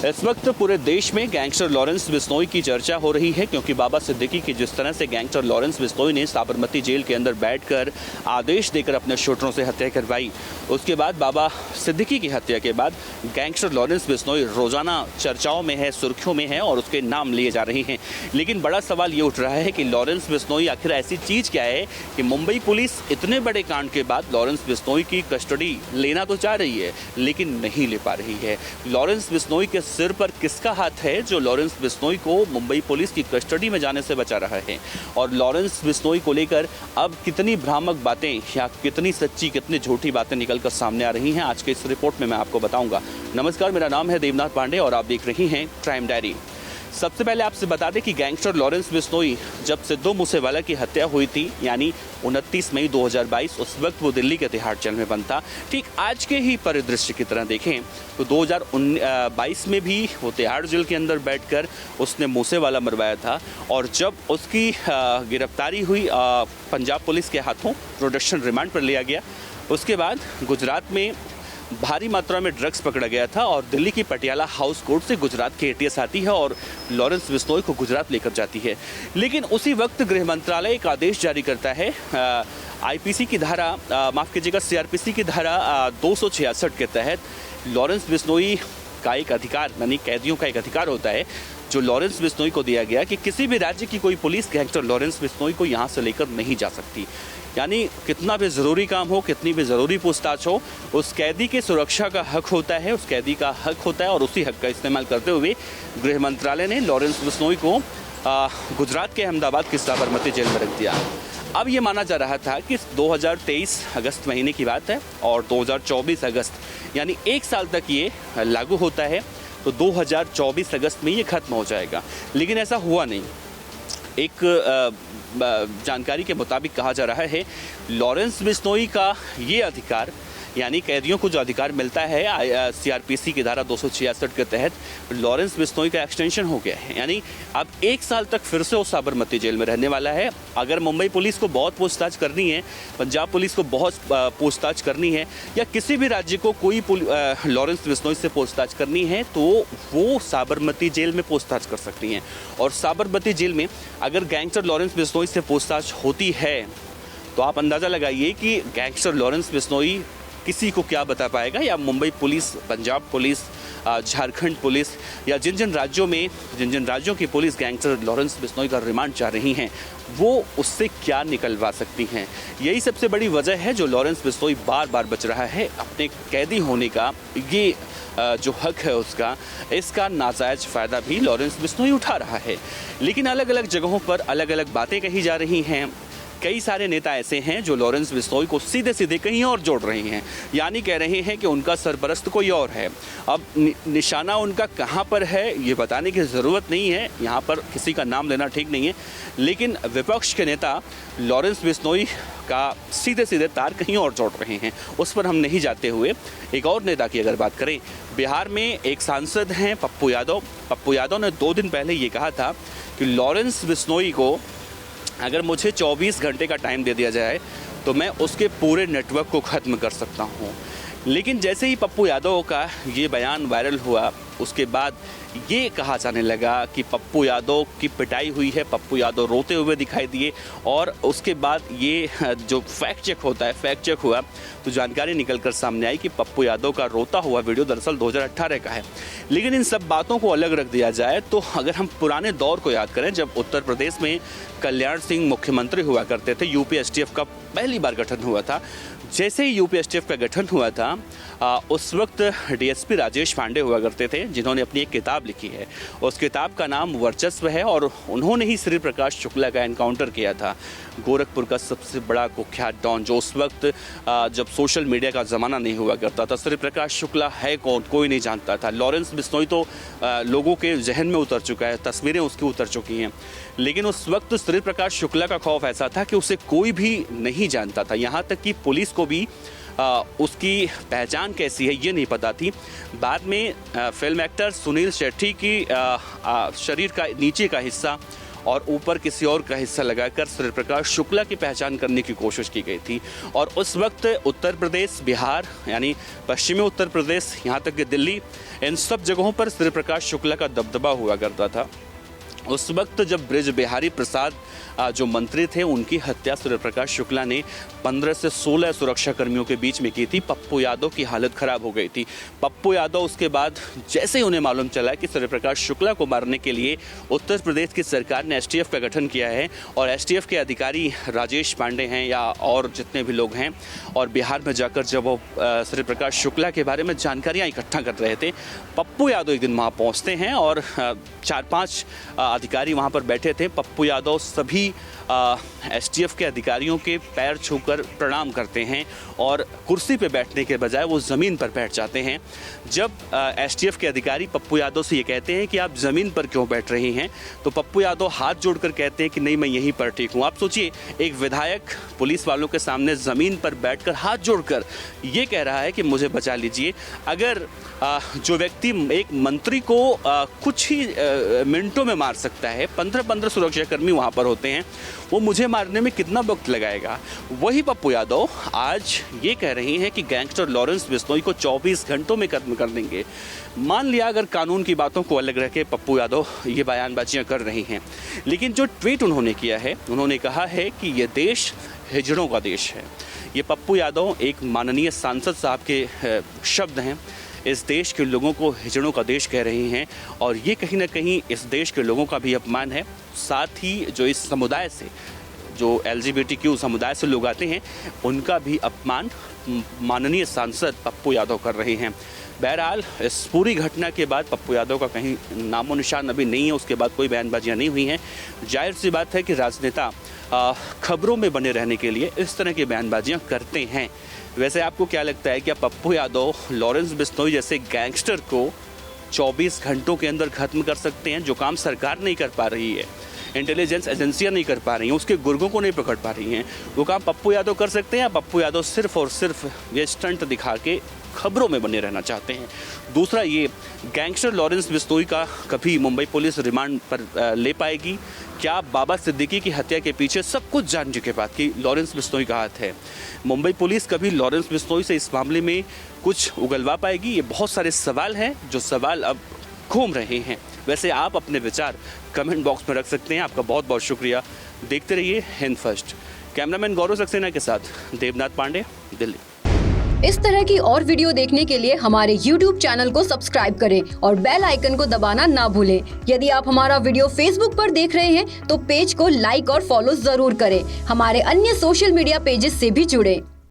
इस वक्त पूरे देश में गैंगस्टर लॉरेंस बिश्नोई की चर्चा हो रही है, क्योंकि बाबा सिद्दीकी की जिस तरह से गैंगस्टर लॉरेंस बिश्नोई ने साबरमती जेल के अंदर बैठकर आदेश देकर अपने शूटरों से हत्या करवाई, उसके बाद बाबा सिद्दीकी की हत्या के बाद गैंगस्टर लॉरेंस बिश्नोई रोजाना चर्चाओं में है, सुर्खियों में है और उसके नाम लिए जा रहे हैं। लेकिन बड़ा सवाल ये उठ रहा है कि लॉरेंस बिश्नोई आखिर ऐसी चीज़ क्या है कि मुंबई पुलिस इतने बड़े कांड के बाद लॉरेंस बिश्नोई की कस्टडी लेना तो चाह रही है लेकिन नहीं ले पा रही है। लॉरेंस बिश्नोई के सिर पर किसका हाथ है जो लॉरेंस बिश्नोई को मुंबई पुलिस की कस्टडी में जाने से बचा रहा है? और लॉरेंस बिश्नोई को लेकर अब कितनी भ्रामक बातें या कितनी सच्ची कितनी झूठी बातें निकलकर सामने आ रही हैं, आज के इस रिपोर्ट में मैं आपको बताऊंगा। नमस्कार, मेरा नाम है देवनाथ पांडे और आप देख रही हैं क्राइम डायरी। सबसे पहले आपसे बता दें कि गैंगस्टर लॉरेंस बिश्नोई जब सिद्धू मूसेवाला की हत्या हुई थी, यानी 29 मई 2022, उस वक्त वो दिल्ली के तिहाड़ जेल में बंद था। ठीक आज के ही परिदृश्य की तरह देखें तो 2022 में भी वो तिहाड़ जेल के अंदर बैठकर उसने मूसेवाला मरवाया था और जब उसकी गिरफ्तारी हुई पंजाब पुलिस के हाथों, प्रोडक्शन रिमांड पर लिया गया। उसके बाद गुजरात में भारी मात्रा में ड्रग्स पकड़ा गया था और दिल्ली की पटियाला हाउस कोर्ट से गुजरात की एटीएस आती है और लॉरेंस बिश्नोई को गुजरात लेकर जाती है। लेकिन उसी वक्त गृह मंत्रालय एक आदेश जारी करता है आईपीसी की धारा सीआरपीसी की धारा 266 के तहत लॉरेंस बिश्नोई का एक अधिकार, यानी कैदियों का एक अधिकार होता है जो लॉरेंस बिश्नोई को दिया गया कि किसी भी राज्य की कोई पुलिस गैंगस्टर लॉरेंस बिश्नोई को यहाँ से लेकर नहीं जा सकती। यानी कितना भी ज़रूरी काम हो, कितनी भी ज़रूरी पूछताछ हो, उस कैदी के सुरक्षा का हक होता है, उस कैदी का हक होता है और उसी हक का इस्तेमाल करते हुए गृह मंत्रालय ने लॉरेंस बिश्नोई को गुजरात के अहमदाबाद की साबरमती जेल में रख दिया। अब ये माना जा रहा था कि 2023 अगस्त महीने की बात है और 2024 अगस्त यानी एक साल तक ये लागू होता है, तो 2024 अगस्त में ये ख़त्म हो जाएगा। लेकिन ऐसा हुआ नहीं। एक जानकारी के मुताबिक कहा जा रहा है लॉरेंस बिश्नोई का ये अधिकार, यानी कैदियों को जो अधिकार मिलता है सीआरपीसी की धारा 266 के तहत, लॉरेंस बिश्नोई का एक्सटेंशन हो गया है। यानी अब एक साल तक फिर से वो साबरमती जेल में रहने वाला है। अगर मुंबई पुलिस को बहुत पूछताछ करनी है, पंजाब पुलिस को बहुत पूछताछ करनी है या किसी भी राज्य को कोई लॉरेंस बिश्नोई से पूछताछ करनी है, तो वो साबरमती जेल में पूछताछ कर सकती हैं। और साबरमती जेल में अगर गैंगस्टर लॉरेंस बिश्नोई से पूछताछ होती है तो आप अंदाज़ा लगाइए कि गैंगस्टर लॉरेंस बिश्नोई किसी को क्या बता पाएगा, या Mumbai police, Punjab police, Jharkhand police या जिन जिन राज्यों की पुलिस गैंगस्टर लॉरेंस बिश्नोई का रिमांड चाह रही हैं, वो उससे क्या निकलवा सकती हैं। यही सबसे बड़ी वजह है जो लॉरेंस बिश्नोई बार बार बच रहा है अपने कैदी होने का। ये जो हक है उसका, इसका नाजायज फ़ायदा भी लॉरेंस बिश्नोई उठा रहा है। लेकिन अलग अलग जगहों पर अलग अलग बातें कही जा रही हैं। कई सारे नेता ऐसे हैं जो लॉरेंस बिश्नोई को सीधे सीधे कहीं और जोड़ रहे हैं, यानी कह रहे हैं कि उनका सरपरस्त कोई और है। अब निशाना उनका कहां पर है ये बताने की ज़रूरत नहीं है, यहां पर किसी का नाम लेना ठीक नहीं है। लेकिन विपक्ष के नेता लॉरेंस बिश्नोई का सीधे सीधे तार कहीं और जोड़ रहे हैं, उस पर हम नहीं जाते हुए एक और नेता की अगर बात करें, बिहार में एक सांसद हैं पप्पू यादव। पप्पू यादव ने 2 दिन पहले ये कहा था कि लॉरेंस बिश्नोई को अगर मुझे 24 घंटे का टाइम दे दिया जाए तो मैं उसके पूरे नेटवर्क को ख़त्म कर सकता हूं। लेकिन जैसे ही पप्पू यादव का ये बयान वायरल हुआ, उसके बाद ये कहा जाने लगा कि पप्पू यादव की पिटाई हुई है, पप्पू यादव रोते हुए दिखाई दिए। और उसके बाद ये जो फैक्ट चेक हुआ तो जानकारी निकलकर सामने आई कि पप्पू यादव का रोता हुआ वीडियो दरअसल 2018 का है। लेकिन इन सब बातों को अलग रख दिया जाए तो अगर हम पुराने दौर को याद करें, जब उत्तर प्रदेश में कल्याण सिंह मुख्यमंत्री हुआ करते थे, यूपीएसटीएफ का पहली बार गठन हुआ था। जैसे ही यूपीएसटीएफ का गठन हुआ था, उस वक्त डीएसपी राजेश पांडे हुआ करते थे, जिन्होंने अपनी एक किताब लिखी है। उस किताब का नाम वर्चस्व है और उन्होंने ही श्री प्रकाश शुक्ला का एनकाउंटर किया था, गोरखपुर का सबसे बड़ा कुख्यात डॉन, जो उस वक्त जब सोशल मीडिया का ज़माना नहीं हुआ करता था। श्री प्रकाश शुक्ला है कौन, कोई नहीं जानता था। लॉरेंस बिश्नोई तो लोगों के जहन में उतर चुका है, तस्वीरें उसकी उतर चुकी हैं। लेकिन उस वक्त श्री प्रकाश शुक्ला का खौफ ऐसा था कि उसे कोई भी नहीं जानता था, यहाँ तक कि पुलिस को भी उसकी पहचान कैसी है ये नहीं पता थी। बाद में फिल्म एक्टर सुनील शेट्टी की शरीर का नीचे का हिस्सा और ऊपर किसी और का हिस्सा लगाकर सूर्य प्रकाश शुक्ला की पहचान करने की कोशिश की गई थी। और उस वक्त उत्तर प्रदेश, बिहार यानी पश्चिमी उत्तर प्रदेश, यहाँ तक कि दिल्ली, इन सब जगहों पर सूर्य प्रकाश शुक्ला का दबदबा हुआ करता था। उस वक्त जब ब्रिज बिहारी प्रसाद जो मंत्री थे, उनकी हत्या सूर्य प्रकाश शुक्ला ने 15 से 16 सुरक्षा कर्मियों के बीच में की थी। पप्पू यादव की हालत खराब हो गई थी। पप्पू यादव उसके बाद जैसे ही उन्हें मालूम चला कि सूर्य प्रकाश शुक्ला को मारने के लिए उत्तर प्रदेश की सरकार ने एसटीएफ का गठन किया है और एसटीएफ के अधिकारी राजेश पांडे हैं या और जितने भी लोग हैं, और बिहार में जाकर जब वो सूर्य प्रकाश शुक्ला के बारे में जानकारियाँ इकट्ठा कर रहे थे, पप्पू यादव एक दिन वहाँ पहुँचते हैं और 4-5 अधिकारी वहाँ पर बैठे थे। पप्पू यादव सभी एसटीएफ के अधिकारियों के पैर छूकर प्रणाम करते हैं और कुर्सी पे बैठने के बजाय वो ज़मीन पर बैठ जाते हैं। जब एसटीएफ के अधिकारी पप्पू यादव से ये कहते हैं कि आप ज़मीन पर क्यों बैठ रहे हैं, तो पप्पू यादव हाथ जोड़कर कहते हैं कि नहीं, मैं यहीं पर ठीक हूँ। आप सोचिए, एक विधायक पुलिस वालों के सामने ज़मीन पर बैठकर हाथ जोड़कर ये कह रहा है कि मुझे बचा लीजिए। अगर जो व्यक्ति एक मंत्री को कुछ ही मिनटों में मार सकता है, 15-15 सुरक्षाकर्मी वहाँ पर होते हैं, वो मुझे मारने में कितना वक्त लगाएगा। वही पप्पू यादव आज ये कह रही हैं कि गैंगस्टर लॉरेंस बिश्नोई को 24 घंटों में खत्म कर देंगे। मान लिया अगर कानून की बातों को अलग रख के पप्पू यादव ये बयानबाजियाँ कर रही हैं, लेकिन जो ट्वीट उन्होंने किया है, उन्होंने कहा है कि ये देश हिजड़ों का देश है। ये पप्पू यादव एक माननीय सांसद साहब के शब्द हैं। इस देश के लोगों को हिजड़ों का देश कह रही हैं और ये कहीं ना कहीं इस देश के लोगों का भी अपमान है। साथ ही जो इस समुदाय से, जो LGBTQ समुदाय से लोग आते हैं, उनका भी अपमान माननीय सांसद पप्पू यादव कर रहे हैं। बहरहाल इस पूरी घटना के बाद पप्पू यादव का कहीं नामो निशान अभी नहीं है, उसके बाद कोई बयानबाजियाँ नहीं हुई हैं। जाहिर सी बात है कि राजनेता खबरों में बने रहने के लिए इस तरह की बयानबाजियाँ करते हैं। वैसे आपको क्या लगता है, क्या पप्पू यादव लॉरेंस बिश्नोई जैसे गैंगस्टर को 24 घंटों के अंदर खत्म कर सकते हैं? जो काम सरकार नहीं कर पा रही है, इंटेलिजेंस एजेंसियां नहीं कर पा रही हैं, उसके गुर्गों को नहीं पकड़ पा रही हैं, वो काम पप्पू यादव कर सकते हैं? या पप्पू यादव सिर्फ और सिर्फ ये स्टंट दिखा के खबरों में बने रहना चाहते हैं? दूसरा, ये गैंगस्टर लॉरेंस बिश्नोई का कभी मुंबई पुलिस रिमांड पर ले पाएगी? क्या बाबा सिद्दीकी की हत्या के पीछे सब कुछ जानने के बाद कि लॉरेंस बिश्नोई का हाथ है, मुंबई पुलिस कभी लॉरेंस बिश्नोई से इस मामले में कुछ उगलवा पाएगी? ये बहुत सारे सवाल हैं जो सवाल अब घूम रहे हैं। वैसे आप अपने विचार कमेंट बॉक्स में रख सकते हैं। आपका बहुत बहुत शुक्रिया। देखते रहिए हिंद फर्स्ट। कैमरामैन गौरव सक्सेना के साथ देवनाथ पांडे, दिल्ली। इस तरह की और वीडियो देखने के लिए हमारे YouTube चैनल को सब्सक्राइब करें और बेल आइकन को दबाना ना भूलें। यदि आप हमारा वीडियो Facebook पर देख रहे हैं तो पेज को लाइक और फॉलो जरूर करें। हमारे अन्य सोशल मीडिया पेजेस से भी जुड़ें।